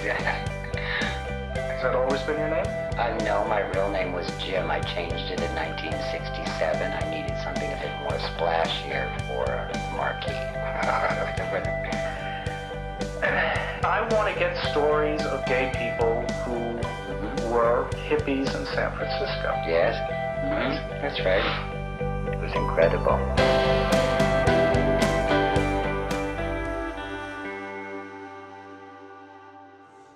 Has that always been your name? No, my real name was Jim. I changed it in 1967. I needed something a bit more splashier for Marquis. I want to get stories of gay people who were hippies in San Francisco. Yes, that's right. It was incredible.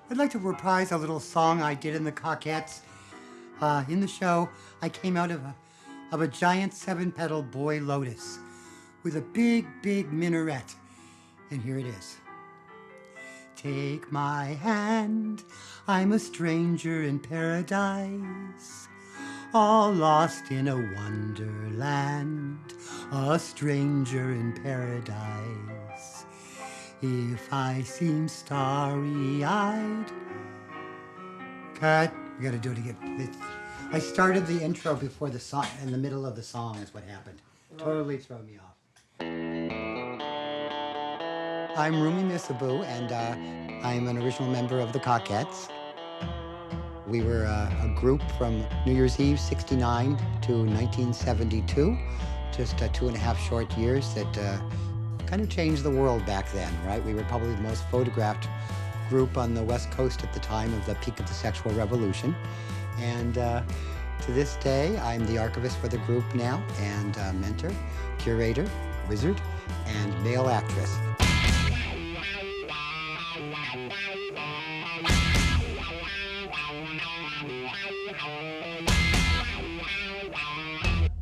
I'd like to reprise a little song I did in the Cockettes. In the show, I came out of a giant 7-petal boy lotus with a big, big minaret. And here it is. Take my hand, I'm a stranger in paradise, all lost in a wonderland, a stranger in paradise. If I seem starry-eyed... Cut. We gotta do it again. I started the intro before the song, in the middle of the song is what happened. Totally throw me off. I'm Rumi Missabu, and I'm an original member of the Cockettes. We were a group from New Year's Eve, 69 to 1972. Just 2.5 short years that kind of changed the world back then, right? We were probably the most photographed group on the West Coast at the time of the peak of the sexual revolution. And to this day, I'm the archivist for the group now, and mentor, curator, wizard, and male actress.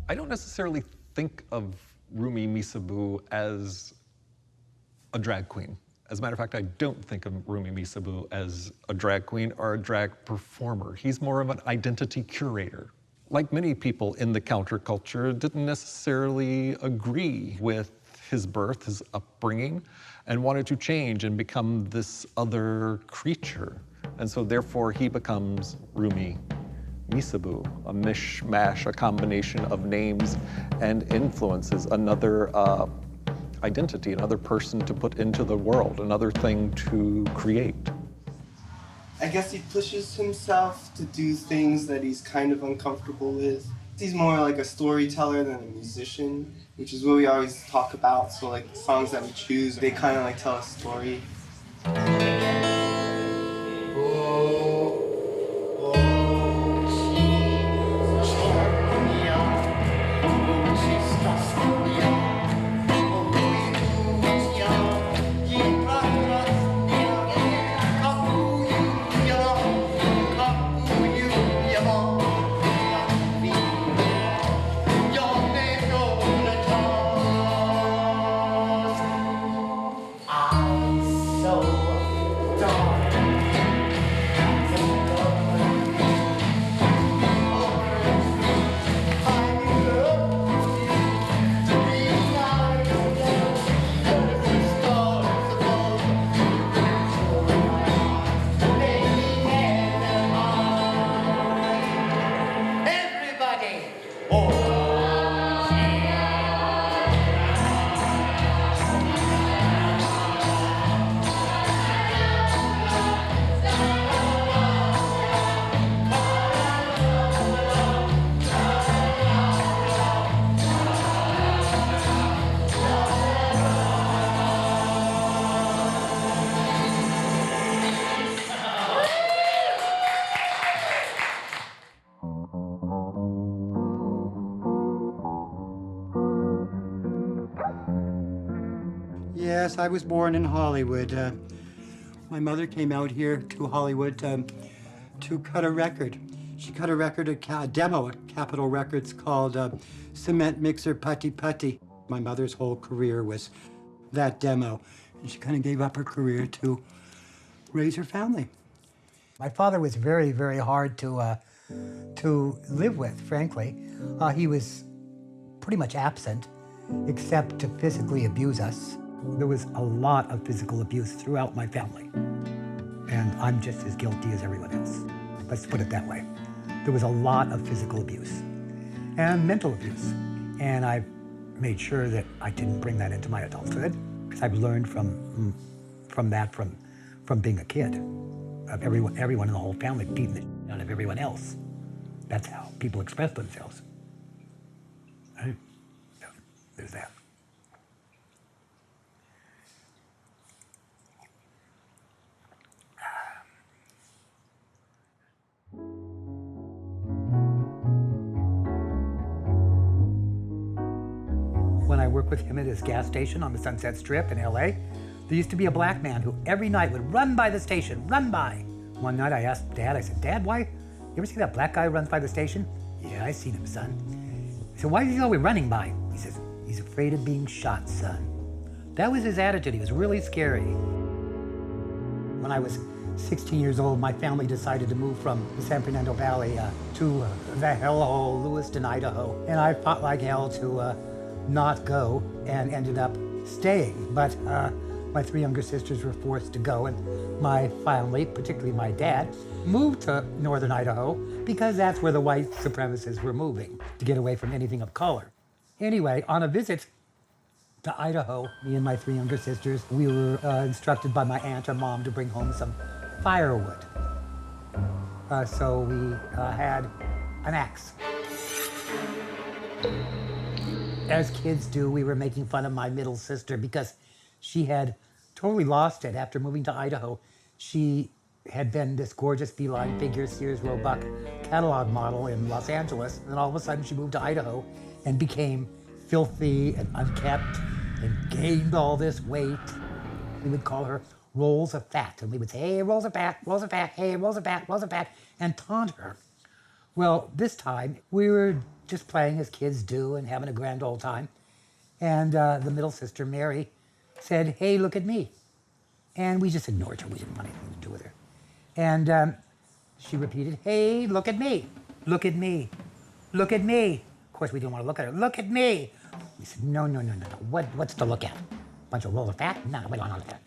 I don't necessarily think of Rumi Missabu as a drag queen. As a matter of fact, I don't think of Rumi Missabu as a drag queen or a drag performer. He's more of an identity curator. Like many people in the counterculture, didn't necessarily agree with his birth, his upbringing, and wanted to change and become this other creature. And so therefore he becomes Rumi Missabu, a mishmash, a combination of names and influences, another identity, another person to put into the world, another thing to create. I guess he pushes himself to do things that he's kind of uncomfortable with. He's more like a storyteller than a musician, which is what we always talk about. So like the songs that we choose, they kind of like tell a story. Yes, I was born in Hollywood. My mother came out here to Hollywood to cut a record. She cut a record, a demo at Capitol Records called Cement Mixer Putty Putty. My mother's whole career was that demo, and she kind of gave up her career to raise her family. My father was very, very hard to live with, frankly. He was pretty much absent, except to physically abuse us. There was a lot of physical abuse throughout my family, and I'm just as guilty as everyone else. Let's put it that way. There was a lot of physical abuse and mental abuse, and I made sure that I didn't bring that into my adulthood, because I've learned from being a kid. of everyone in the whole family beating the shit out of everyone else. That's how people express themselves. Right? So there's that. When I worked with him at his gas station on the Sunset Strip in LA, there used to be a black man who every night would run by the station, run by. One night I asked Dad, I said, Dad, why? You ever see that black guy who runs by the station? Yeah, I seen him, son. I said, why is he always running by? He says, he's afraid of being shot, son. That was his attitude. He was really scary. When I was 16 years old, my family decided to move from the San Fernando Valley to the hellhole, Lewiston, Idaho. And I fought like hell to not go and ended up staying. But my three younger sisters were forced to go, and my family, particularly my dad, moved to northern Idaho because that's where the white supremacists were moving, to get away from anything of color. Anyway, on a visit to Idaho, me and my three younger sisters, we were instructed by my aunt and mom to bring home some firewood. So we had an axe. As kids do, we were making fun of my middle sister because she had totally lost it after moving to Idaho. She had been this gorgeous feline figure, Sears Roebuck catalog model in Los Angeles, and all of a sudden she moved to Idaho and became filthy and unkept and gained all this weight. We would call her rolls of fat, and we would say, hey, rolls of fat, rolls of fat, hey, rolls of fat, rolls of fat, and taunt her. Well, this time we were just playing as kids do and having a grand old time. And the middle sister, Mary, said, hey, look at me. And we just ignored her. We didn't want anything to do with her. And she repeated, hey, look at me, look at me, look at me. Of course, we didn't want to look at her. Look at me. We said, no. What's to look at? Bunch of rolls of fat? No, we don't want to look at it.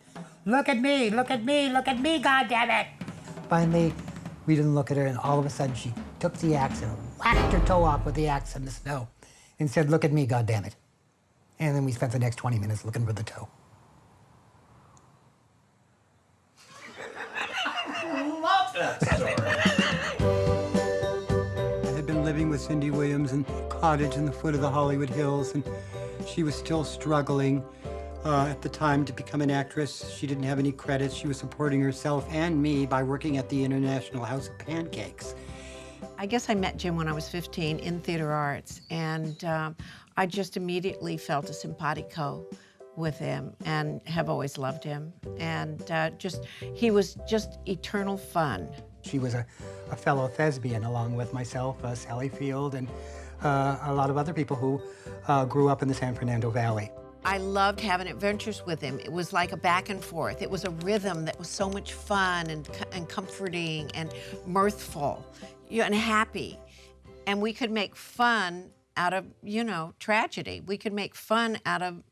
Look at me, look at me, look at me, goddammit. Finally, we didn't look at her, and all of a sudden she took the axe and whacked her toe off with the axe in the snow and said, look at me, goddammit. And then we spent the next 20 minutes looking for the toe. Love that story. I had been living with Cindy Williams in a cottage in the foot of the Hollywood Hills, and she was still struggling at the time to become an actress. She didn't have any credits. She was supporting herself and me by working at the International House of Pancakes. I guess I met Jim when I was 15 in theater arts, and I just immediately felt a simpatico with him and have always loved him. And he was just eternal fun. She was a fellow thespian along with myself, Sally Field, and a lot of other people who grew up in the San Fernando Valley. I loved having adventures with him. It was like a back and forth. It was a rhythm that was so much fun and comforting and mirthful, and happy. And we could make fun out of, tragedy. We could make fun out of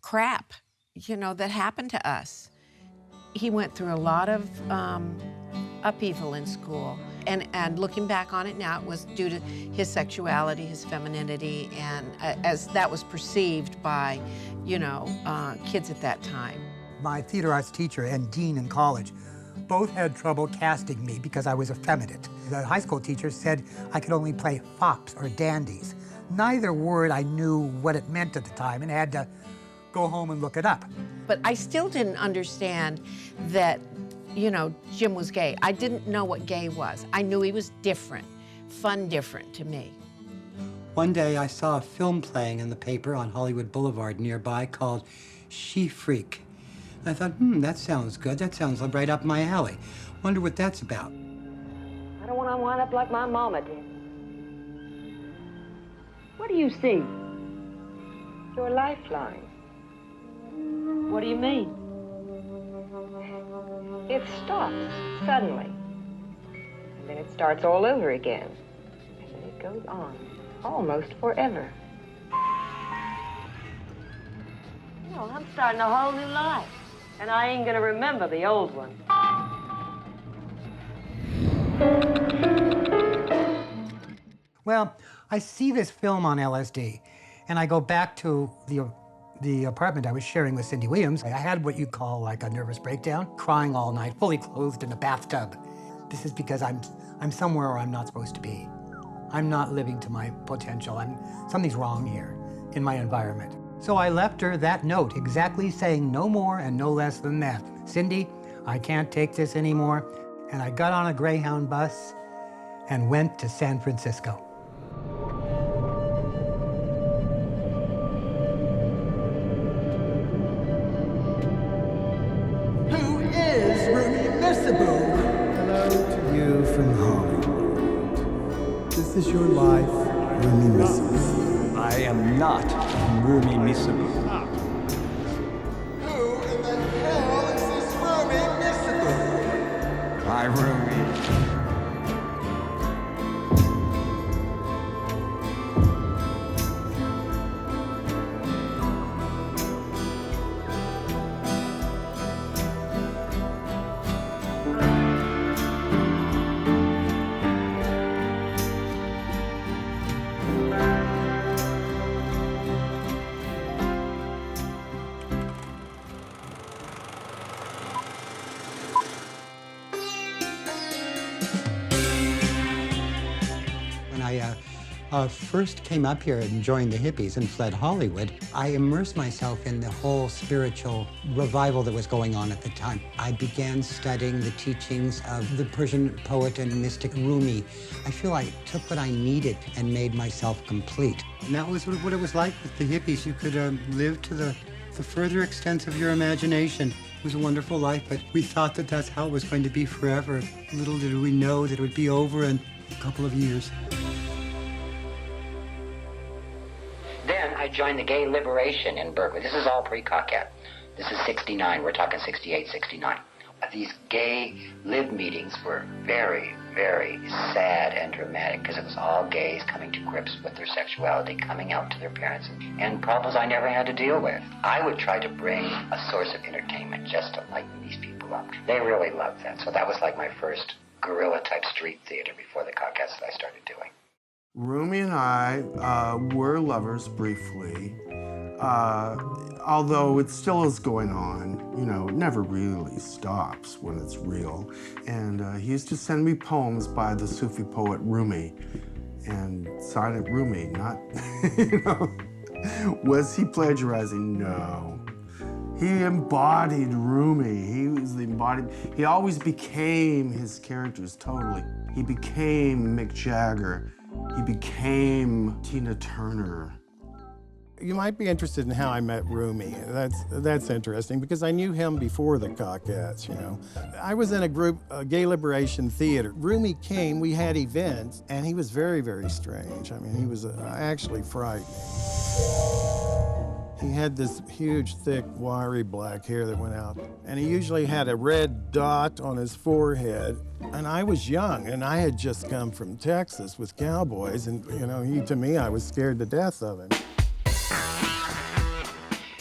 crap, that happened to us. He went through a lot of upheaval in school. And looking back on it now, it was due to his sexuality, his femininity, and as that was perceived by, kids at that time. My theater arts teacher and dean in college both had trouble casting me because I was effeminate. The high school teacher said I could only play fops or dandies. Neither word I knew what it meant at the time and had to go home and look it up. But I still didn't understand that, Jim was gay. I didn't know what gay was. I knew he was different, fun different to me. One day I saw a film playing in the paper on Hollywood Boulevard nearby called She Freak. I thought, that sounds good. That sounds right up my alley. Wonder what that's about. I don't want to wind up like my mama did. What do you see? Your lifeline. What do you mean? It stops suddenly. And then it starts all over again. And then it goes on, almost forever. I'm starting a whole new life. And I ain't gonna remember the old one. Well, I see this film on LSD, and I go back to the the apartment I was sharing with Cindy Williams, I had what you call like a nervous breakdown, crying all night, fully clothed in a bathtub. This is because I'm somewhere where I'm not supposed to be. I'm not living to my potential. Something's wrong here in my environment. So I left her that note, exactly saying no more and no less than that. Cindy, I can't take this anymore. And I got on a Greyhound bus and went to San Francisco. Who is Rumi Missabu? Hello to you from Hollywood. This is your life, Rumi Missabu. I am not Rumi Missabu. Who in the hell is this Rumi Missabu? Hi, Rumi. When I first came up here and joined the hippies and fled Hollywood, I immersed myself in the whole spiritual revival that was going on at the time. I began studying the teachings of the Persian poet and mystic Rumi. I feel I took what I needed and made myself complete. And that was what it was like with the hippies. You could live to the further extents of your imagination. It was a wonderful life, but we thought that that's how it was going to be forever. Little did we know that it would be over in a couple of years. Then I joined the Gay Liberation in Berkeley. This is all pre-Cockette. This is 69. We're talking 68, 69. These gay lib meetings were very, very sad and dramatic because it was all gays coming to grips with their sexuality, coming out to their parents, and problems I never had to deal with. I would try to bring a source of entertainment just to lighten these people up. They really loved that. So that was like my first guerrilla-type street theater before the Cockettes that I started doing. Rumi and I were lovers briefly, although it still is going on. You know, it never really stops when it's real. And he used to send me poems by the Sufi poet Rumi, and sign it Rumi, not, you know. Was he plagiarizing? No. He embodied Rumi. He was the embodied, he always became his characters totally. He became Mick Jagger. He became Tina Turner. You might be interested in how I met Rumi. That's interesting because I knew him before the Cockettes, you know. I was in a group, Gay Liberation Theater. Rumi came, we had events, and he was very, very strange. I mean, he was actually frightening. He had this huge, thick, wiry black hair that went out, and he usually had a red dot on his forehead. And I was young, and I had just come from Texas with cowboys, and, you know, to me, I was scared to death of him.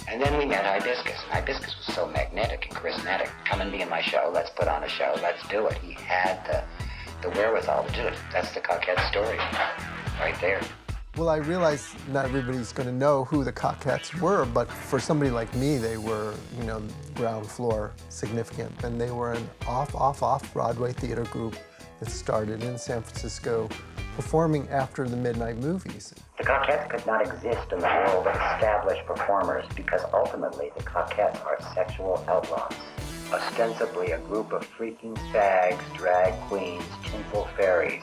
And then we met Hibiscus. Hibiscus was so magnetic and charismatic. Come and be in my show, let's put on a show, let's do it. He had the wherewithal to do it. That's the Cockette story, right there. Well, I realize not everybody's going to know who the Cockettes were, but for somebody like me, they were, you know, ground floor significant. And they were an off-Broadway theater group that started in San Francisco, performing after the midnight movies. The Cockettes could not exist in the world of established performers because ultimately the Cockettes are sexual outlaws. Ostensibly a group of freaking fags, drag queens, tinsel fairies.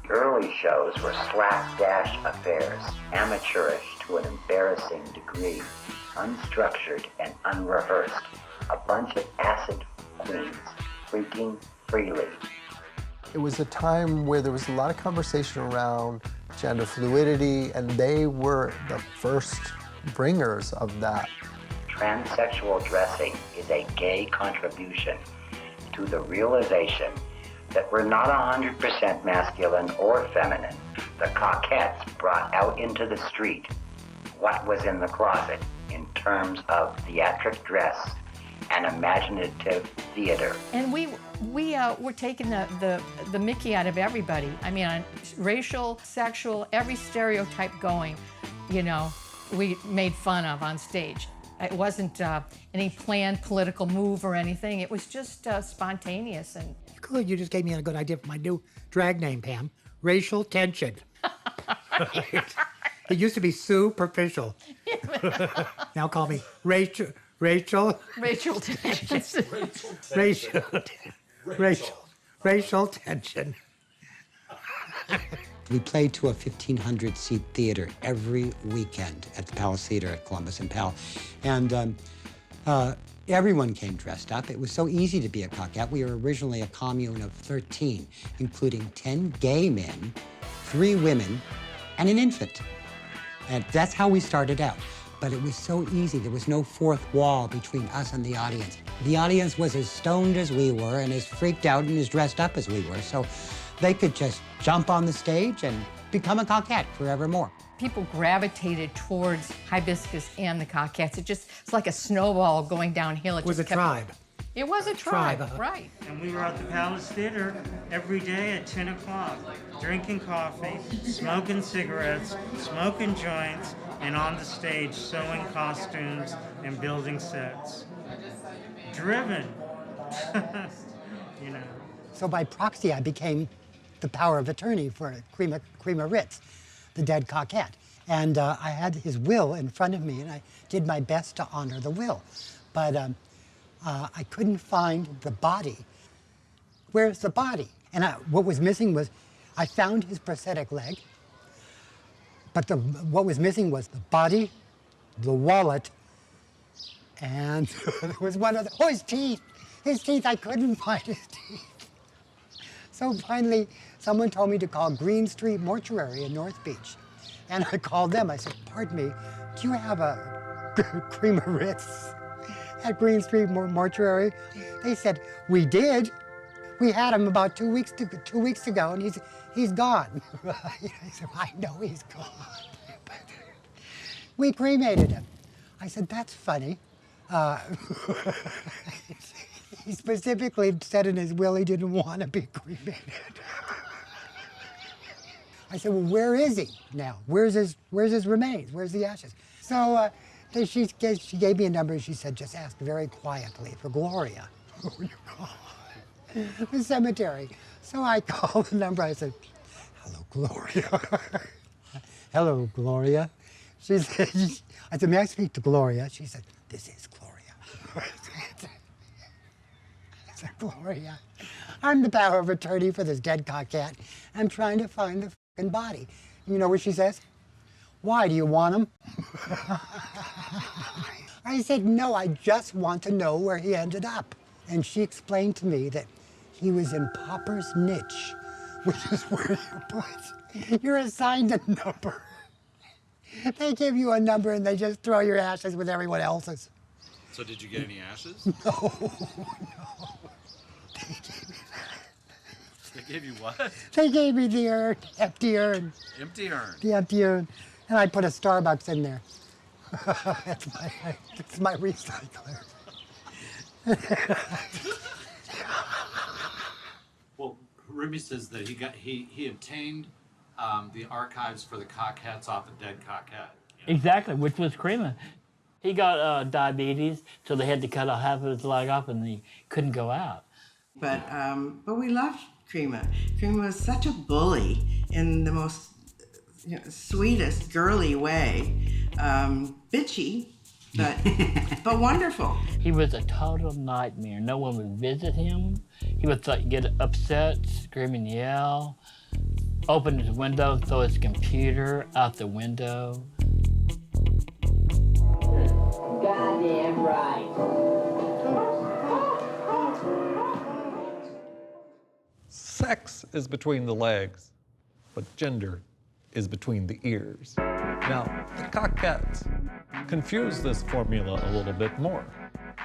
Early shows were slapdash affairs, amateurish to an embarrassing degree, unstructured and unrehearsed. A bunch of acid queens freaking freely. It was a time where there was a lot of conversation around gender fluidity, and they were the first bringers of that. Transsexual dressing is a gay contribution to the realization that we're not 100% masculine or feminine. The Cockettes brought out into the street what was in the closet in terms of theatric dress and imaginative theater. And we were taking the mickey out of everybody. I mean, on racial, sexual, every stereotype going, you know, we made fun of on stage. It wasn't any planned political move or anything. It was just spontaneous. And Good, you just gave me a good idea for my new drag name, Pam. Racial tension. It used to be superficial. Now call me Rachel. Rachel Racial tension. We played to a 1,500-seat theater every weekend at the Palace Theater at Columbus and Pal. And everyone came dressed up. It was so easy to be a Cockette. We were originally a commune of 13, including 10 gay men, 3 women, and an infant. And that's how we started out. But it was so easy. There was no fourth wall between us and the audience. The audience was as stoned as we were and as freaked out and as dressed up as we were. So they could just jump on the stage and become a Cockette forevermore. people gravitated towards Hibiscus and the Cockettes. It's like a snowball going downhill. It was a tribe. It was a tribe, right. And we were at the Palace Theater every day at 10 o'clock, drinking coffee, smoking cigarettes, smoking joints, and on the stage sewing costumes and building sets. Driven, you know. So by proxy, I became the power of attorney for Reemergence, the dead Cockette. And I had his will in front of me, and I did my best to honor the will. But I couldn't find the body. Where's the body? And what was missing was, I found his prosthetic leg, but what was missing was the body, the wallet, and there was one other, his teeth. His teeth, I couldn't find his teeth. So finally, someone told me to call Green Street Mortuary in North Beach. And I called them, I said, pardon me, do you have a Reemergence at Green Street Mortuary? They said, we did. We had him about 2 weeks ago, and he's gone. I said, I know he's gone. We cremated him. I said, that's funny. He specifically said in his will he didn't want to be cremated. I said, well, where is he now? Where's his remains? Where's the ashes? So she gave me a number and she said, just ask very quietly for Gloria. The cemetery. So I called the number. I said, hello, Gloria. Hello, Gloria. She said, I said, may I speak to Gloria? She said, this is Gloria. I said, Gloria, I'm the power of attorney for this dead Cockette. I'm trying to find the fucking body. You know what she says? Why, do you want him? I said, no, I just want to know where he ended up. And she explained to me that he was in Pauper's Niche, which is where you're assigned a number. They give you a number and they just throw your ashes with everyone else's. So did you get any ashes? No. They gave you what? They gave me the urn, empty urn. Empty urn? The empty urn. And I put a Starbucks in there. It's my recycler. Well, Rumi says that he obtained the archives for the Cockettes off a dead Cockette. You know? Exactly, which was Crema. He got diabetes, so they had to cut half of his leg off, and he couldn't go out. But we loved Crema. Crema was such a bully in the most sweetest, girly way. Bitchy, but wonderful. He was a total nightmare. No one would visit him. He would get upset, scream and yell, open his window, throw his computer out the window. Goddamn right. Sex is between the legs, but gender is between the ears. Now, the Cockettes confuse this formula a little bit more.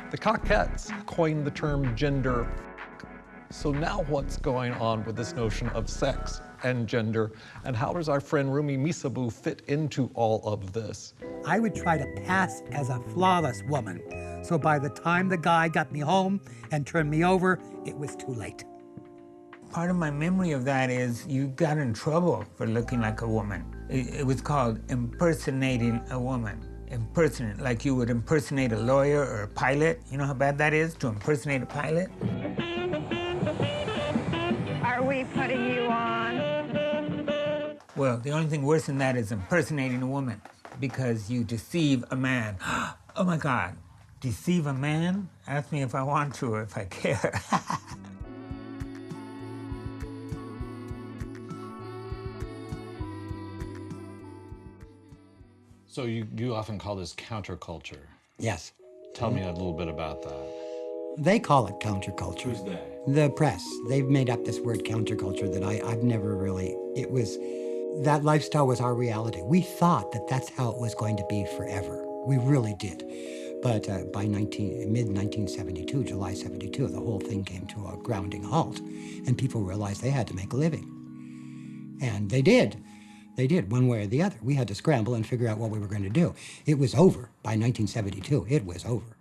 The Cockettes coined the term gender. So now what's going on with this notion of sex and gender, and how does our friend Rumi Missabu fit into all of this? I would try to pass as a flawless woman. So by the time the guy got me home and turned me over, it was too late. Part of my memory of that is you got in trouble for looking like a woman. It was called impersonating a woman. impersonate, like you would impersonate a lawyer or a pilot. You know how bad that is to impersonate a pilot? Are we putting you on? Well, the only thing worse than that is impersonating a woman, because you deceive a man. Oh my God, deceive a man? Ask me if I want to or if I care. So you often call this counterculture. Yes. Tell me a little bit about that. They call it counterculture. Who's they? The press. They've made up this word counterculture that I've never really, that lifestyle was our reality. We thought that that's how it was going to be forever. We really did. But by mid-1972, July 72, the whole thing came to a grounding halt, and people realized they had to make a living. And they did. They did, one way or the other. We had to scramble and figure out what we were going to do. It was over. By 1972, it was over.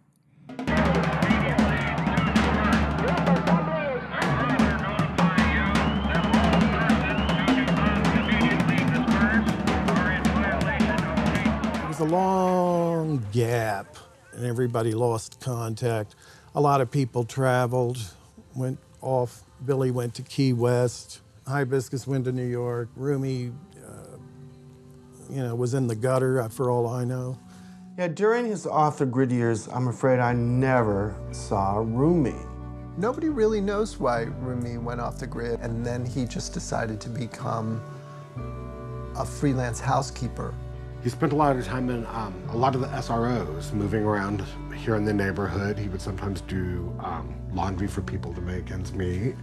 It was a long gap, and everybody lost contact. A lot of people traveled, went off. Billy went to Key West. Hibiscus went to New York. Rumi, was in the gutter, for all I know. Yeah, during his off-the-grid years, I'm afraid I never saw Rumi. Nobody really knows why Rumi went off the grid, and then he just decided to become a freelance housekeeper. He spent a lot of time in a lot of the SROs, moving around here in the neighborhood. He would sometimes do laundry for people to make ends meet.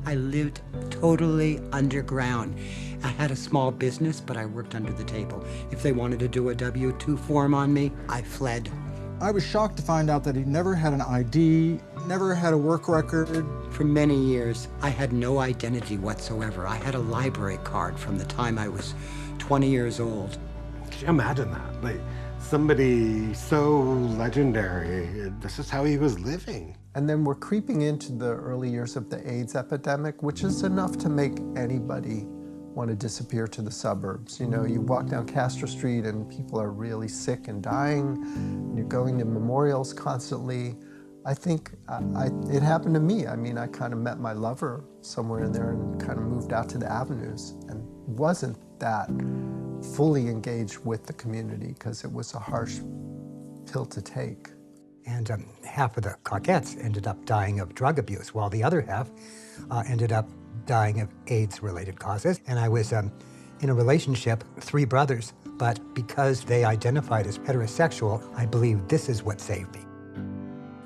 I lived totally underground. I had a small business, but I worked under the table. If they wanted to do a W-2 form on me, I fled. I was shocked to find out that he never had an ID, never had a work record. For many years, I had no identity whatsoever. I had a library card from the time I was 20 years old. Could you imagine that? Like, somebody so legendary, this is how he was living. And then we're creeping into the early years of the AIDS epidemic, which is enough to make anybody want to disappear to the suburbs. You know, you walk down Castro Street and people are really sick and dying. And you're going to memorials constantly. I think it happened to me. I mean, I kind of met my lover somewhere in there and kind of moved out to the avenues and wasn't that fully engaged with the community because it was a harsh pill to take. And half of the Cockettes ended up dying of drug abuse, while the other half ended up dying of AIDS-related causes. And I was in a relationship, 3 brothers, but because they identified as heterosexual, I believe this is what saved me.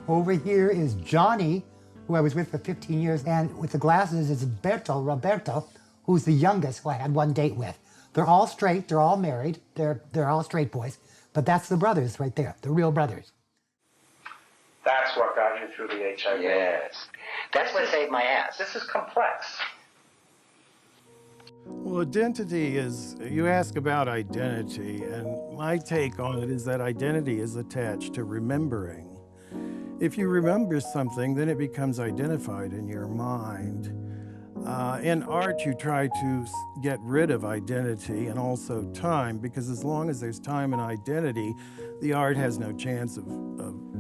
Over here is Johnny, who I was with for 15 years, and with the glasses is Roberto, who's the youngest, who I had one date with. They're all straight, they're all married, they're all straight boys, but that's the brothers right there, the real brothers. That's what got you through the HIV. Yes. That's what saved my ass. This is complex. Well, identity is, you ask about identity, and my take on it is that identity is attached to remembering. If you remember something, then it becomes identified in your mind. In art, you try to get rid of identity and also time, because as long as there's time and identity, the art has no chance of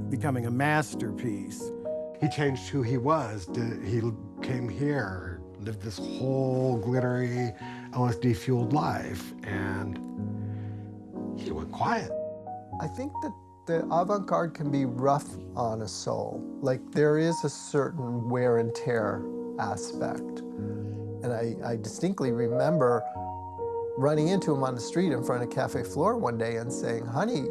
becoming a masterpiece. He changed who he was. He came here, lived this whole glittery, LSD-fueled life, and he went quiet. I think that the avant-garde can be rough on a soul. Like, there is a certain wear and tear aspect. And I distinctly remember running into him on the street in front of Cafe Flore one day and saying, "Honey,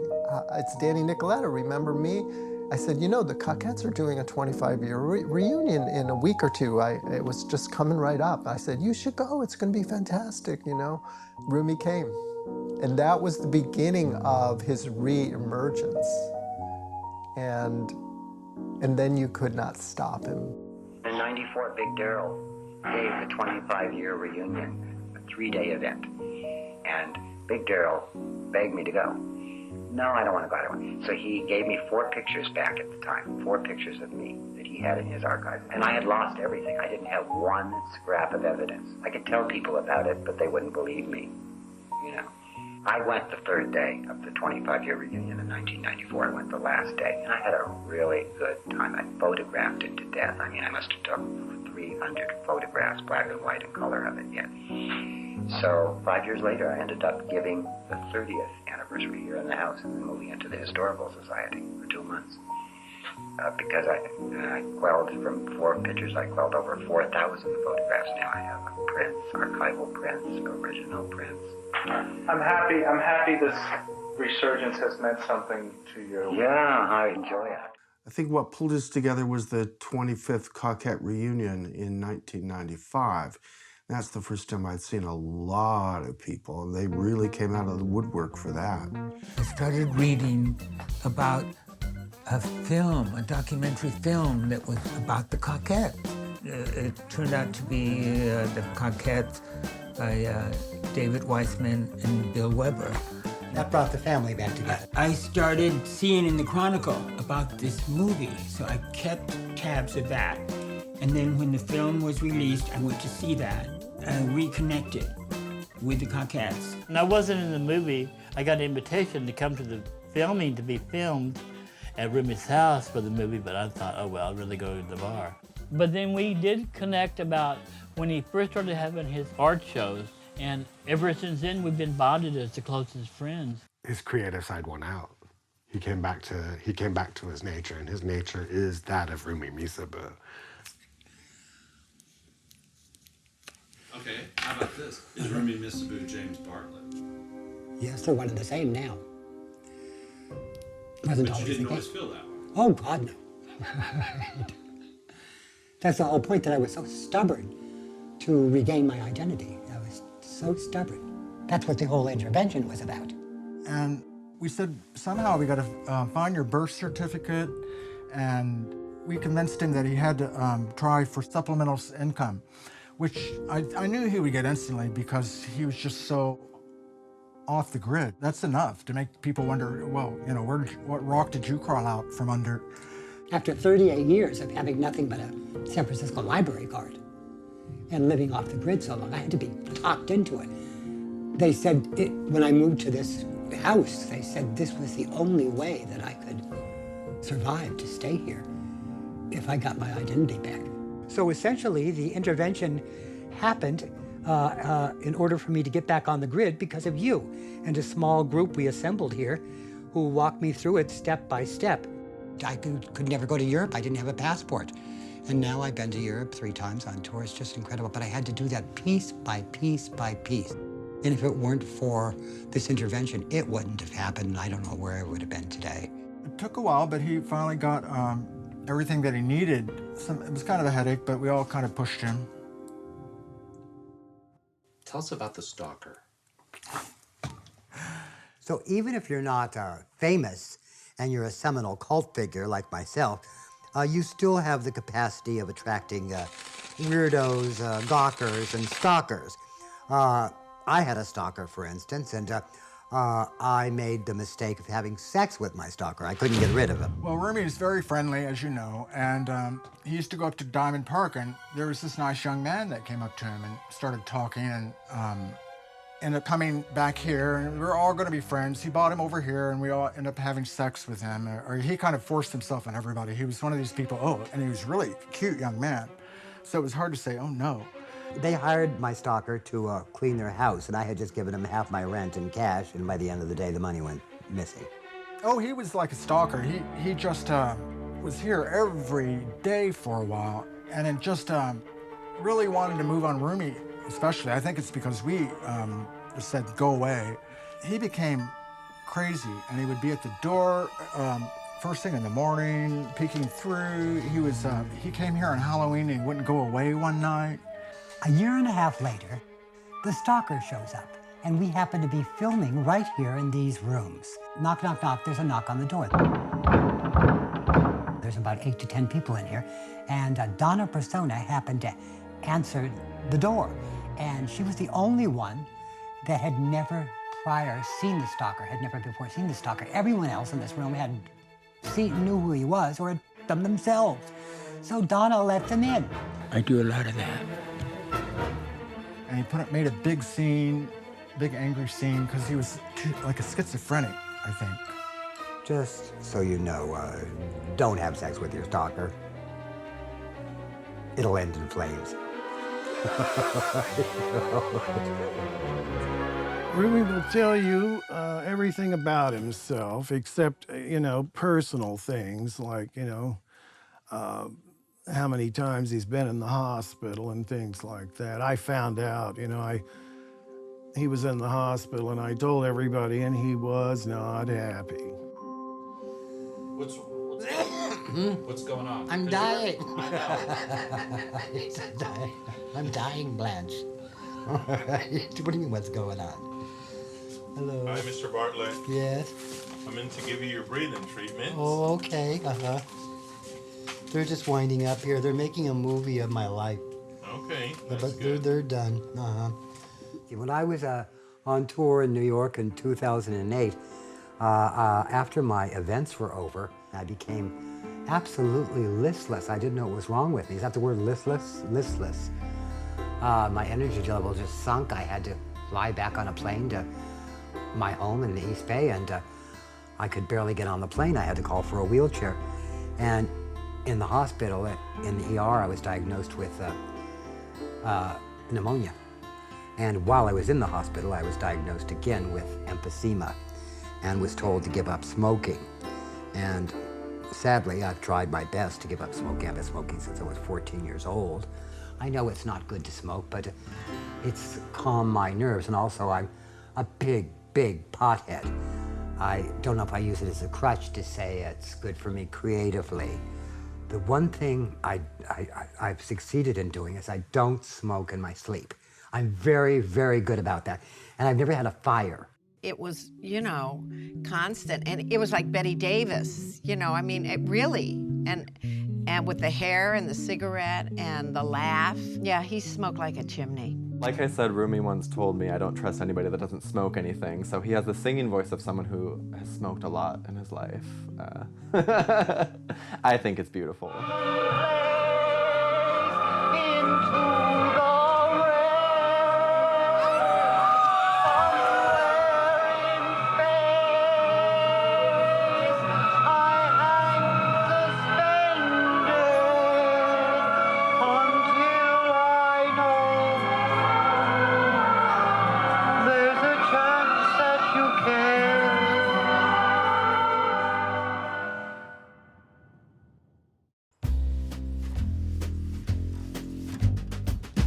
it's Danny Nicoletta, remember me?" I said, "You know, the Cockettes are doing a 25-year reunion in a week or two. It was just coming right up." I said, "You should go, it's gonna be fantastic, you know." Rumi came. And that was the beginning of his Reemergence. And then you could not stop him. In '94, Big Daryl gave the 25-year reunion, a 3-day event. And Big Daryl begged me to go. No, I don't want to go. I don't want to. So he gave me 4 pictures back at the time, 4 pictures of me that he had in his archive. And I had lost everything. I didn't have one scrap of evidence. I could tell people about it, but they wouldn't believe me, you know. I went the third day of the 25-year reunion in 1994. I went the last day, and I had a really good time. I photographed it to death. I mean, I must have took 300 photographs, black and white and color of it yet. So 5 years later, I ended up giving the 30th anniversary here in the house and then moving into the Historical Society for 2 months. Because I quelled from 4 pictures, I quelled over 4,000 photographs now. I have prints, archival prints, original prints. I'm happy this resurgence has meant something to you. Yeah, I enjoy it. I think what pulled us together was the 25th Cockette reunion in 1995. That's the first time I'd seen a lot of people, and they really came out of the woodwork for that. I started reading about a film, a documentary film that was about the Cockettes. It turned out to be the Cockettes by David Weissman and Bill Weber. That brought the family back together. I started seeing in the Chronicle about this movie, so I kept tabs of that. And then when the film was released, I went to see that and reconnected with the Cockettes. And I wasn't in the movie. I got an invitation to come to the filming to be filmed at Rumi's house for the movie, but I thought, oh well, I'd really go to the bar. But then we did connect about when he first started having his art shows, and ever since then we've been bonded as the closest friends. His creative side won out. He came back to his nature, and his nature is that of Rumi Missabu. Okay, how about this? Is Rumi Missabu James Bartlett? Yes, they're one and the same now. Wasn't But you always didn't the always case. feel that way. Oh, God, no. That's the whole point, that I was so stubborn to regain my identity. I was so stubborn. That's what the whole intervention was about. And we said, somehow we got to find your birth certificate, and we convinced him that he had to try for supplemental income, which I knew he would get instantly because he was just so off the grid. That's enough to make people wonder, well, you know, what rock did you crawl out from under? After 38 years of having nothing but a San Francisco library card and living off the grid so long, I had to be talked into it. They said, when I moved to this house, they said this was the only way that I could survive to stay here if I got my identity back. So essentially, the intervention happened in order for me to get back on the grid because of you and a small group we assembled here who walked me through it step by step. I could never go to Europe. I didn't have a passport. And now I've been to Europe 3 times on tour. It's just incredible. But I had to do that piece by piece by piece. And if it weren't for this intervention, it wouldn't have happened. And I don't know where I would have been today. It took a while, but he finally got everything that he needed. It was kind of a headache, but we all kind of pushed him. Tell us about the stalker. So even if you're not famous and you're a seminal cult figure like myself, you still have the capacity of attracting weirdos, gawkers, and stalkers. I had a stalker, for instance, and I made the mistake of having sex with my stalker. I couldn't get rid of him. Well, Rumi is very friendly, as you know, and he used to go up to Diamond Park, and there was this nice young man that came up to him and started talking, and ended up coming back here, and we were all going to be friends. He brought him over here, and we all ended up having sex with him, or he kind of forced himself on everybody. He was one of these people, and he was really a cute young man, so it was hard to say, oh, no. They hired my stalker to clean their house, and I had just given him half my rent in cash, and by the end of the day, the money went missing. Oh, he was like a stalker. He just was here every day for a while, and then just really wanted to move on Rumi, especially. I think it's because we just said, go away. He became crazy, and he would be at the door first thing in the morning, peeking through. He came here on Halloween, and he wouldn't go away one night. A year and a half later, the stalker shows up, and we happen to be filming right here in these rooms. Knock, knock, knock, there's a knock on the door. There's about 8 to 10 people in here, and Donna Persona happened to answer the door, and she was the only one that had never prior seen the stalker, had never before seen the stalker. Everyone else in this room knew who he was or had them themselves. So Donna let them in. I do a lot of that. And he made a big scene, big angry scene because he was like a schizophrenic, I think. Just so you know, don't have sex with your stalker. It'll end in flames. Rumi will tell you everything about himself, except, personal things like, how many times he's been in the hospital and things like that. I found out, he was in the hospital and I told everybody and he was not happy. What's going on? I'm dying. I'm dying, Blanche. All right. What do you mean, what's going on? Hello. Hi, Mr. Bartlett. Yes. I'm in to give you your breathing treatment. Oh, okay. They're just winding up here. They're making a movie of my life. Okay, But that's good. they're done. When I was on tour in New York in 2008, after my events were over, I became absolutely listless. I didn't know what was wrong with me. Is that the word, listless? Listless. My energy level just sunk. I had to fly back on a plane to my home in the East Bay, and I could barely get on the plane. I had to call for a wheelchair. And in the hospital, in the ER, I was diagnosed with pneumonia. And while I was in the hospital, I was diagnosed again with emphysema and was told to give up smoking. And sadly, I've tried my best to give up smoking. I've been smoking since I was 14 years old. I know it's not good to smoke, but it's calmed my nerves. And also, I'm a big pothead. I don't know if I use it as a crutch to say it's good for me creatively. The one thing I've succeeded in doing is I don't smoke in my sleep. I'm very, very good about that. And I've never had a fire. It was, constant. And it was like Betty Davis, it really. And with the hair and the cigarette and the laugh. Yeah, he smoked like a chimney. Like I said, Rumi once told me I don't trust anybody that doesn't smoke anything. So he has the singing voice of someone who has smoked a lot in his life. I think it's beautiful.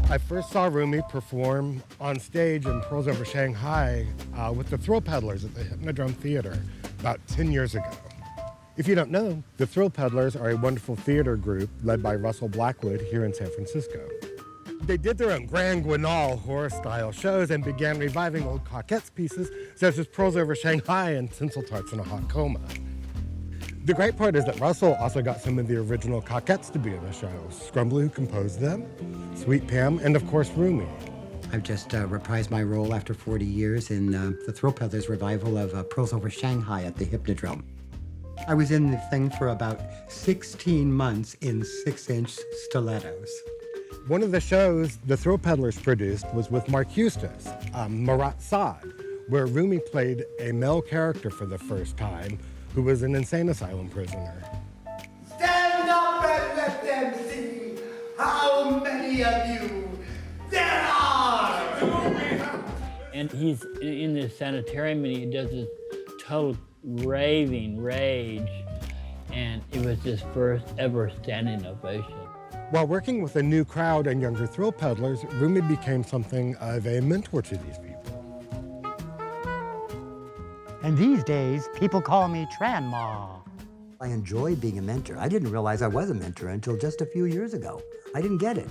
I first saw Rumi perform on stage in Pearls Over Shanghai with the Thrill Peddlers at the Hypnodrome Theater about 10 years ago. If you don't know, the Thrill Peddlers are a wonderful theater group led by Russell Blackwood here in San Francisco. They did their own Grand Guignol horror-style shows and began reviving old Cockettes pieces such as Pearls Over Shanghai and Tinsel Tarts in a Hot Coma. The great part is that Russell also got some of the original Cockettes to be in the show. Scrumbly, who composed them, Sweet Pam, and of course Rumi. I've just reprised my role after 40 years in the Thrill Peddlers revival of Pearls Over Shanghai at the Hypnodrome. I was in the thing for about 16 months in 6-inch stilettos. One of the shows the Thrill Peddlers produced was with Mark Eustace, Marat Sade, where Rumi played a male character for the first time who was an insane asylum prisoner. Stand up and let them see how many of you there are! And he's in this sanitarium and he does this total raving rage. And it was his first ever standing ovation. While working with a new crowd and younger Thrill Peddlers, Rumi became something of a mentor to these people. And these days, people call me Tranma. I enjoy being a mentor. I didn't realize I was a mentor until just a few years ago. I didn't get it.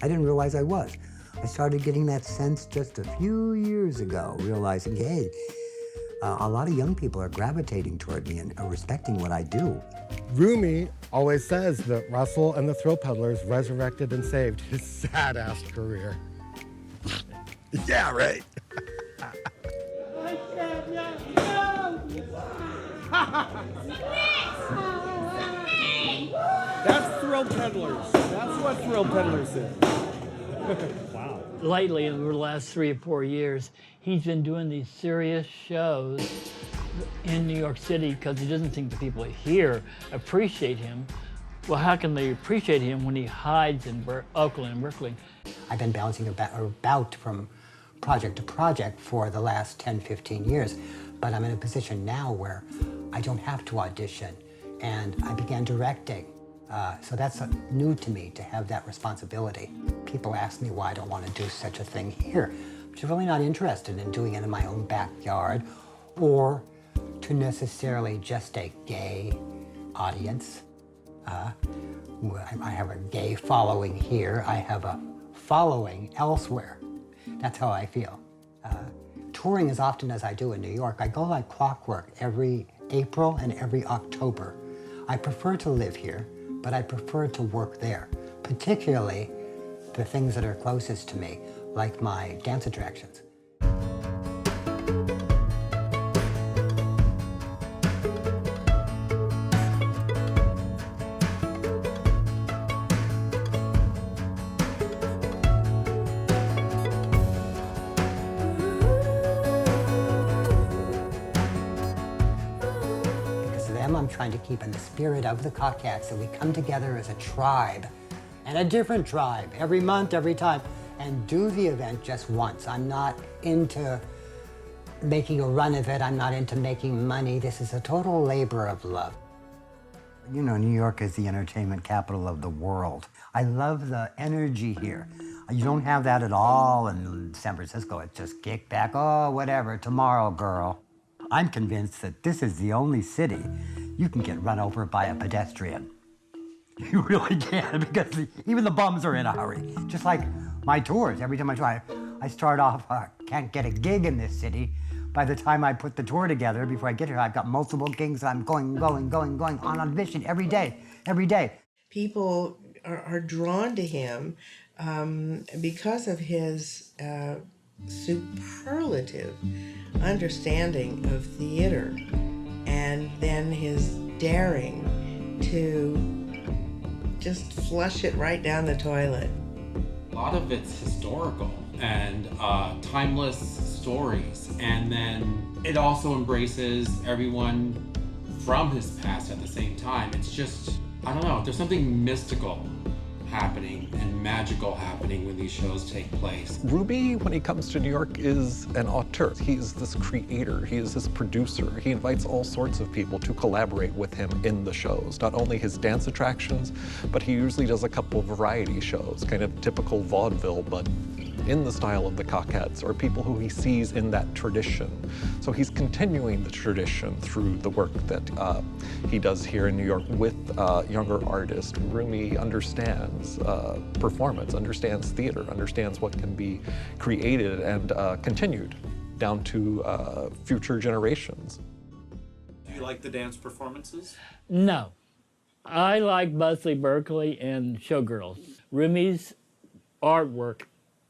I didn't realize I was. I started getting that sense just a few years ago, realizing, hey, a lot of young people are gravitating toward me and are respecting what I do. Rumi always says that Russell and the Thrill Peddlers resurrected and saved his sad-ass career. Yeah, right. That's Thrill Peddlers. That's what Thrill Peddlers is. Wow. lately, over the last 3 or 4 years, he's been doing these serious shows in New York City because he doesn't think the people here appreciate him. Well, how can they appreciate him when he hides in Oakland and Brooklyn? I've been bouncing about from project to project for the last 10, 15 years, but I'm in a position now where I don't have to audition, and I began directing. So that's new to me, to have that responsibility. People ask me why I don't want to do such a thing here. I'm just really not interested in doing it in my own backyard or to necessarily just a gay audience. I have a gay following here. I have a following elsewhere. That's how I feel. Touring as often as I do in New York, I go like clockwork every April and every October. I prefer to live here, but I prefer to work there, particularly the things that are closest to me, like my dance attractions. I'm trying to keep in the spirit of the Cockettes, that we come together as a tribe, and a different tribe, every month, every time, and do the event just once. I'm not into making a run of it. I'm not into making money. This is a total labor of love. You know, New York is the entertainment capital of the world. I love the energy here. You don't have that at all in San Francisco. It's just kick back, oh, whatever, tomorrow, girl. I'm convinced that this is the only city you can get run over by a pedestrian. You really can, because even the bums are in a hurry. Just like my tours, every time I try, I start off, can't get a gig in this city. By the time I put the tour together, before I get here, I've got multiple gigs. I'm going on audition every day. People are drawn to him because of his superlative understanding of theater, and then his daring to just flush it right down the toilet. A lot of it's historical and timeless stories, and then it also embraces everyone from his past at the same time. It's just, I don't know, there's something mystical happening and magical happening when these shows take place. Rumi, when he comes to New York, is an auteur. He is this creator, he is this producer. He invites all sorts of people to collaborate with him in the shows. Not only his dance attractions, but he usually does a couple of variety shows, kind of typical vaudeville, but in the style of the Cockettes, or people who he sees in that tradition. So he's continuing the tradition through the work that he does here in New York with younger artists. Rumi understands performance, understands theater, understands what can be created and continued down to future generations. Do you like the dance performances? No. I like mostly Berkeley and Showgirls. Rumi's artwork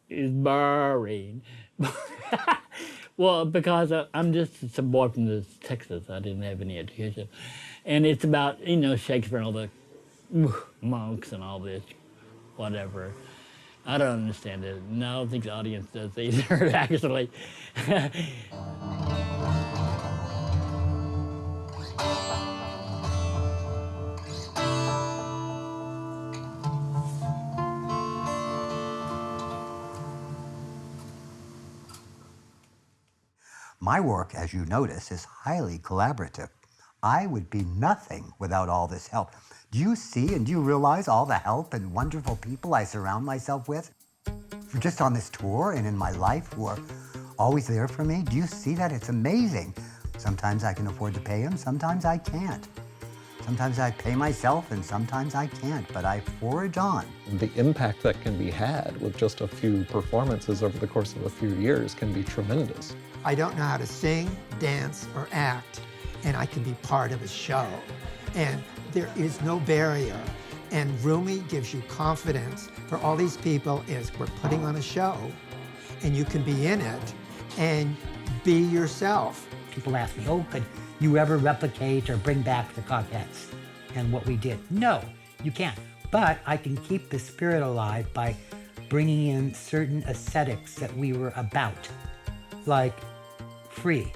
is boring. Well, because I'm just some boy from Texas. I didn't have any education. And it's about, you know, Shakespeare and all the monks and all this, whatever. I don't understand it. And I don't think the audience does either, actually. My work, as you notice, is highly collaborative. I would be nothing without all this help. Do you see and do you realize all the help and wonderful people I surround myself with? Just on this tour and in my life who are always there for me? Do you see that? It's amazing. Sometimes I can afford to pay them, sometimes I can't. Sometimes I pay myself and sometimes I can't, but I forge on. The impact that can be had with just a few performances over the course of a few years can be tremendous. I don't know how to sing, dance, or act, and I can be part of a show. And there is no barrier. And Rumi gives you confidence for all these people as we're putting on a show, and you can be in it and be yourself. People ask me, oh, could you ever replicate or bring back the Cockettes and what we did? No, you can't. But I can keep the spirit alive by bringing in certain aesthetics that we were about, like free.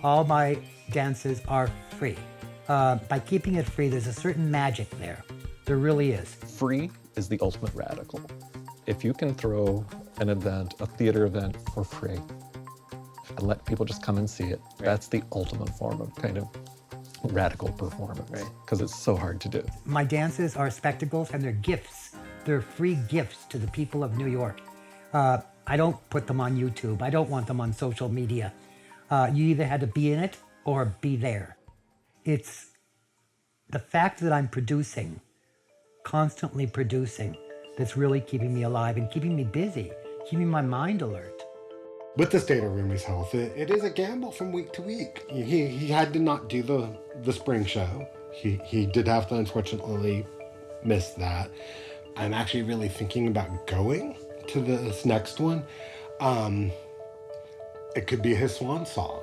All my dances are free. By keeping it free, there's a certain magic there. There really is. Free is the ultimate radical. If you can throw an event, a theater event, for free, and let people just come and see it, that's the ultimate form of kind of radical performance, because it's so hard to do. My dances are spectacles and they're gifts. They're free gifts to the people of New York. I don't put them on YouTube. I don't want them on social media. You either had to be in it or be there. It's the fact that I'm producing, constantly producing, that's really keeping me alive and keeping me busy, keeping my mind alert. With the state of Rumi's health, it is a gamble from week to week. He had to not do the spring show. He did have to unfortunately miss that. I'm actually really thinking about going to this next one. It could be his swan song.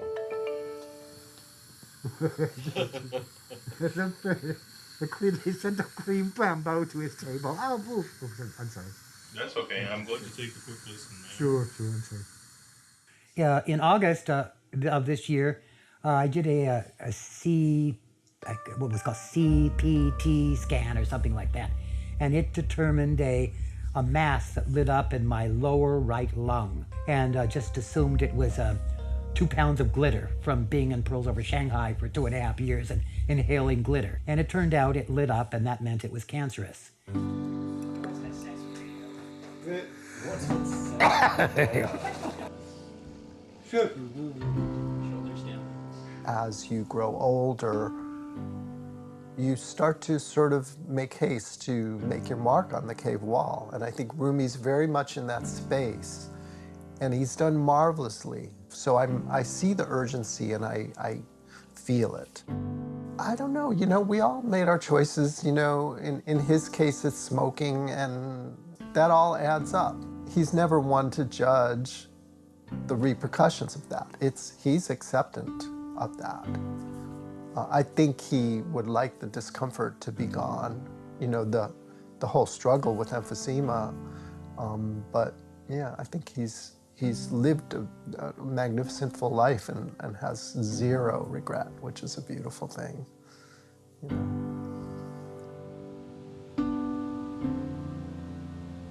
They sent a cream bamboo to his table. Oh, I'm sorry. That's okay. I'm going to take a quick listen. Sure, I'm sorry. In August of this year, I did what was called CPT scan or something like that. And it determined a mass that lit up in my lower right lung, and just assumed it was 2 pounds of glitter from being in Pearls Over Shanghai for 2.5 years and inhaling glitter. And it turned out it lit up, and that meant it was cancerous. As you grow older, you start to sort of make haste to make your mark on the cave wall. And I think Rumi's very much in that space. And he's done marvelously. So I see the urgency and I feel it. I don't know, we all made our choices, in his case it's smoking, and that all adds up. He's never one to judge the repercussions of that. He's acceptant of that. I think he would like the discomfort to be gone, the whole struggle with emphysema. But yeah, I think he's lived a magnificent full life and has zero regret, which is a beautiful thing.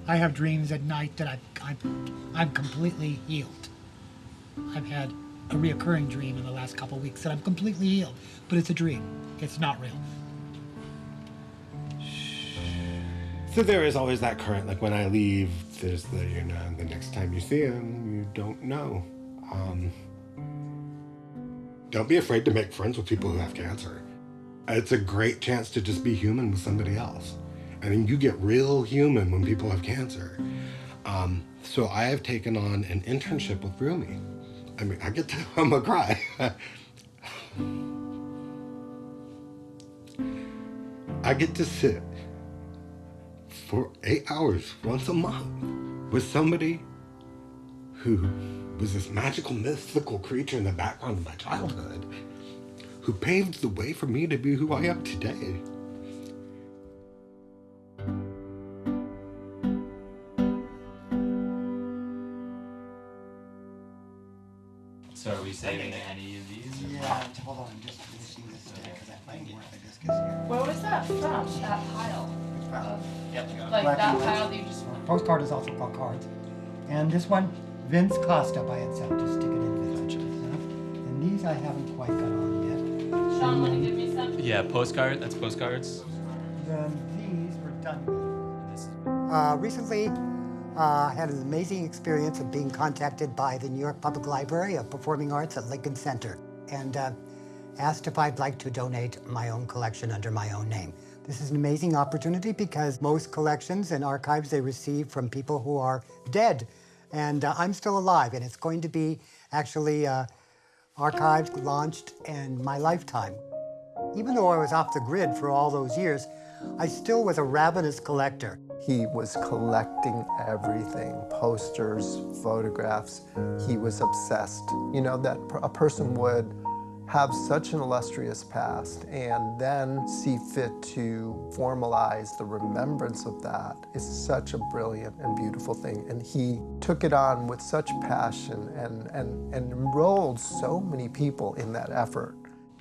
I have dreams at night that I'm completely healed. I've had a reoccurring dream in the last couple of weeks that I'm completely healed, but it's a dream. It's not real. So there is always that current, like when I leave, there's the next time you see him, you don't know. Don't be afraid to make friends with people who have cancer. It's a great chance to just be human with somebody else. And you get real human when people have cancer. So I have taken on an internship with Rumi. I mean, I'm gonna cry. I get to sit for 8 hours once a month with somebody who was this magical, mythical creature in the background of my childhood, who paved the way for me to be who I am today. So are we saving any of these? Yeah, hold on, I'm just finishing this today because I find more hibiscus here. Where was that from? That pile? Yep. Like Black that and white. pile that you just... Postcard is also called cards. And this one, Vince Costa by itself, just stick it in Vince. And these I haven't quite got on yet. Sean, want to give me some? Yeah, postcard. That's postcards. These were done. Recently, I had an amazing experience of being contacted by the New York Public Library of Performing Arts at Lincoln Center and asked if I'd like to donate my own collection under my own name. This is an amazing opportunity because most collections and archives they receive from people who are dead. And I'm still alive, and it's going to be actually archived, launched in my lifetime. Even though I was off the grid for all those years, I still was a ravenous collector. He was collecting everything, posters, photographs. He was obsessed. That a person would have such an illustrious past and then see fit to formalize the remembrance of that is such a brilliant and beautiful thing. And he took it on with such passion and enrolled so many people in that effort.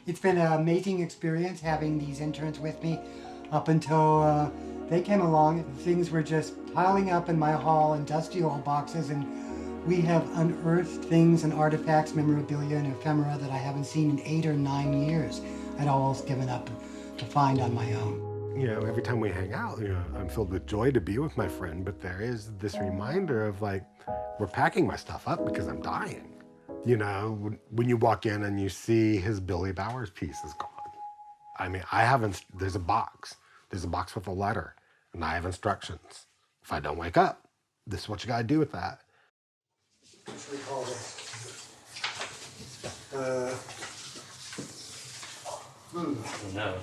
It's been an amazing experience having these interns with me up until they came along. Things were just piling up in my hall in dusty old boxes, and we have unearthed things and artifacts, memorabilia, and ephemera that I haven't seen in 8 or 9 years. I'd almost given up to find on my own. You know, every time we hang out, you know, I'm filled with joy to be with my friend, but there is this reminder of like, we're packing my stuff up because I'm dying. You know, when you walk in and you see his Billy Bowers piece is gone. I mean, there's a box with a letter, and I have instructions. If I don't wake up, this is what you gotta do with that. What should we call this? No.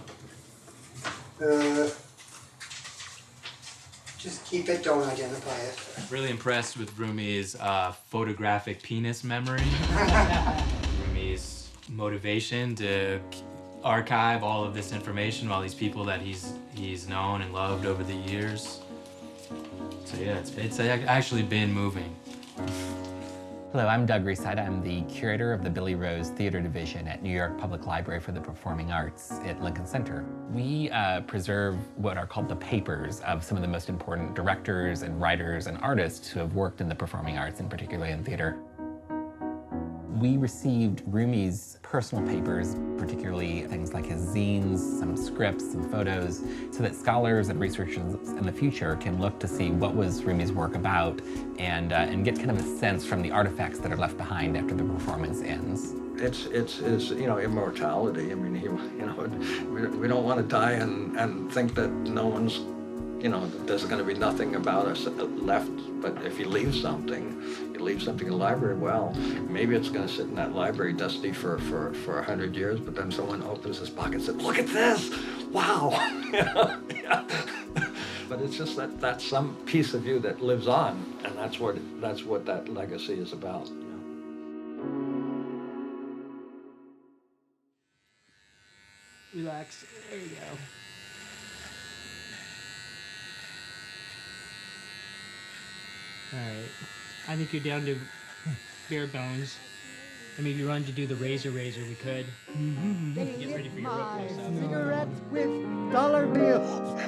Just keep it, don't identify it. Really impressed with Rumi's photographic penis memory. Rumi's motivation to archive all of this information, all these people that he's known and loved over the years. So yeah, it's actually been moving. Hello, I'm Doug Reside. I'm the curator of the Billy Rose Theater Division at New York Public Library for the Performing Arts at Lincoln Center. We preserve what are called the papers of some of the most important directors and writers and artists who have worked in the performing arts, and particularly in theater. We received Rumi's personal papers, particularly things like his zines, some scripts, some photos, so that scholars and researchers in the future can look to see what was Rumi's work about and get kind of a sense from the artifacts that are left behind after the performance ends. It's you know, immortality. I mean, we don't want to die and think that no one's, you know, there's going to be nothing about us left. But if you leave something in the library, well, maybe it's going to sit in that library dusty for 100 years, but then someone opens his pocket and says, look at this, wow. Yeah. But it's just that's some piece of you that lives on, and that's what that legacy is about. Relax, there you go. All right, I think you're down to bare bones. I mean, if you wanted to do the razor, we could. Get ready for your real close-up. Cigarettes with dollar bills.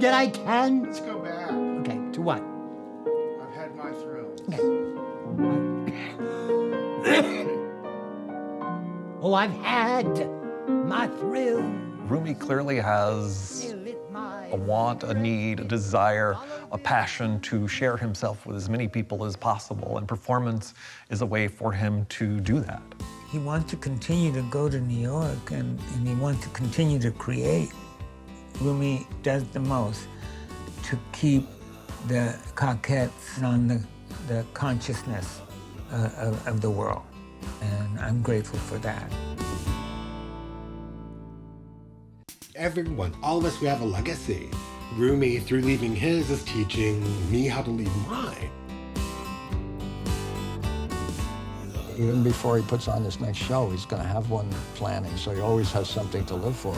Yet I can. Let's go back. Okay, to what? I've had my thrills. Oh, I've had my thrill. Rumi clearly has a want, a need, a desire, a passion to share himself with as many people as possible, and performance is a way for him to do that. He wants to continue to go to New York and he wants to continue to create. Rumi does the most to keep the Cockettes on the consciousness of the world, and I'm grateful for that. Everyone, all of us, we have a legacy. Rumi, through leaving his, is teaching me how to leave mine. Even before he puts on this next show, he's going to have one planning, so he always has something to live for.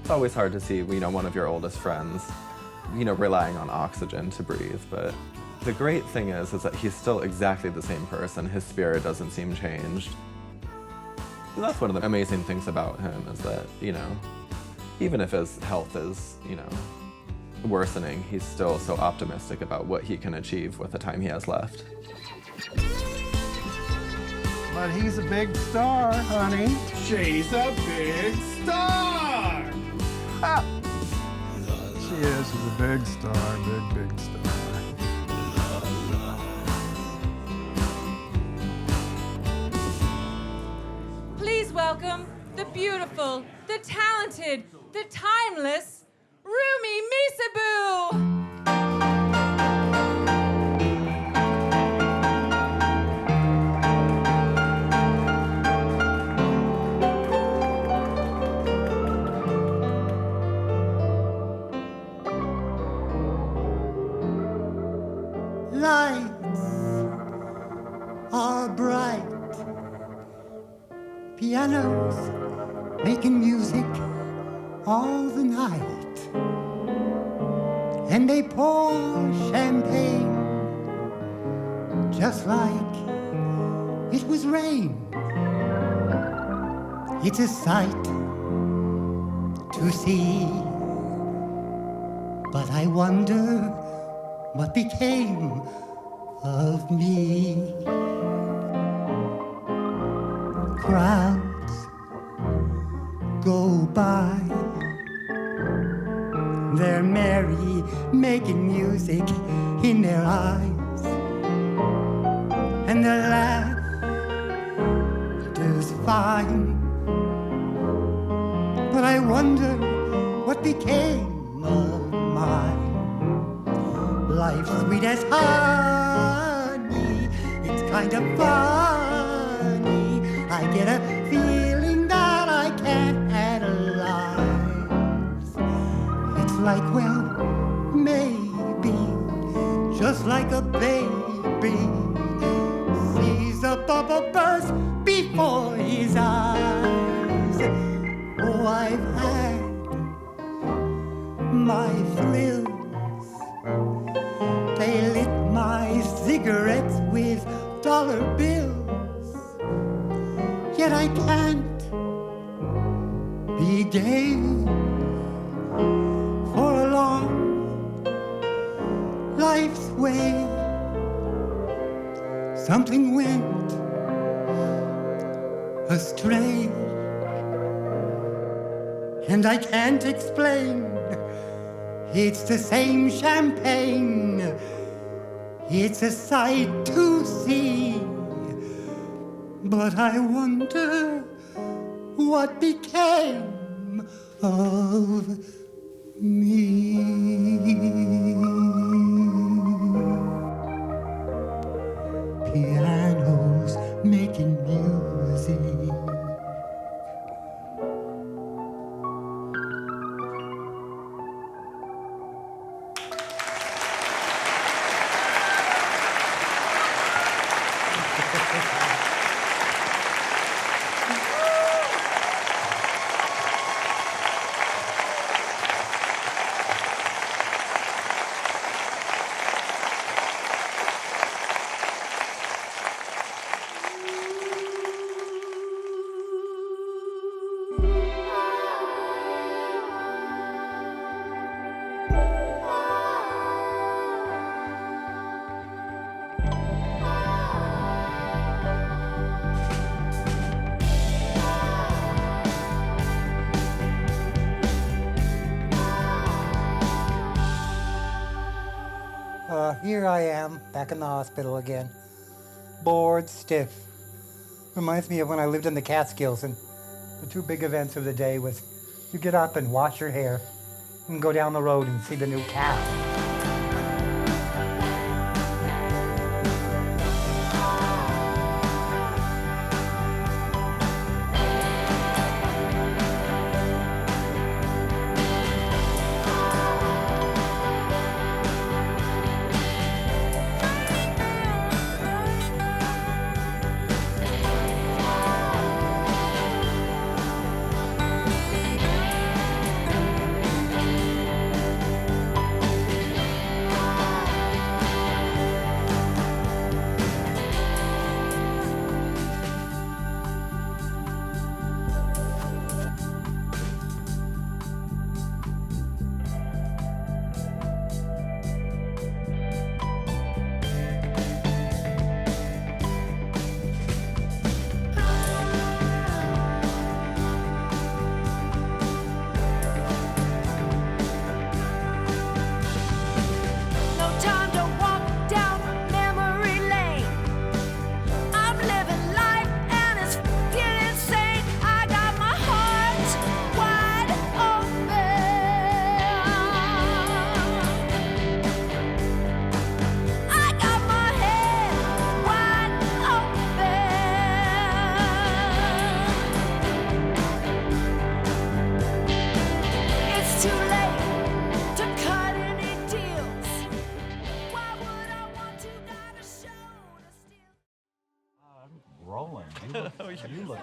It's always hard to see, you know, one of your oldest friends, you know, relying on oxygen to breathe, but the great thing is that he's still exactly the same person. His spirit doesn't seem changed. And that's one of the amazing things about him, is that, you know, even if his health is, you know, worsening, he's still so optimistic about what he can achieve with the time he has left. But he's a big star, honey. She's a big star. Ah. She is. She's a big star, big star. Please welcome the beautiful, the talented, the timeless Rumi Missabu. Lights are bright. making music all the night. And they pour champagne just like it was rain. It's a sight to see, but I wonder what became of me. Crowds go by, they're merry, making music in their eyes, and their laughter's fine. But I wonder what became of mine. Life's sweet as honey, it's kind of funny. I get a feeling that I can't analyze. It's like, well, maybe, just like a baby sees a bubble burst before his eyes. Oh, I've had my thrills. They lit my cigarettes with dollar bills. Yet I can't be gay for a long life's way. Something went astray, and I can't explain. It's the same champagne, it's a sight to see, but I wonder what became of me. Pianos making music. Here I am, back in the hospital again. Bored stiff. Reminds me of when I lived in the Catskills, and the two big events of the day was you get up and wash your hair and go down the road and see the new cow.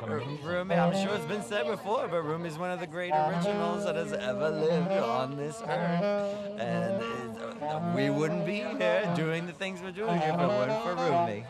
Rumi, I'm sure it's been said before, but Rumi's one of the great originals that has ever lived on this earth. And we wouldn't be here doing the things we're doing if it weren't for Rumi.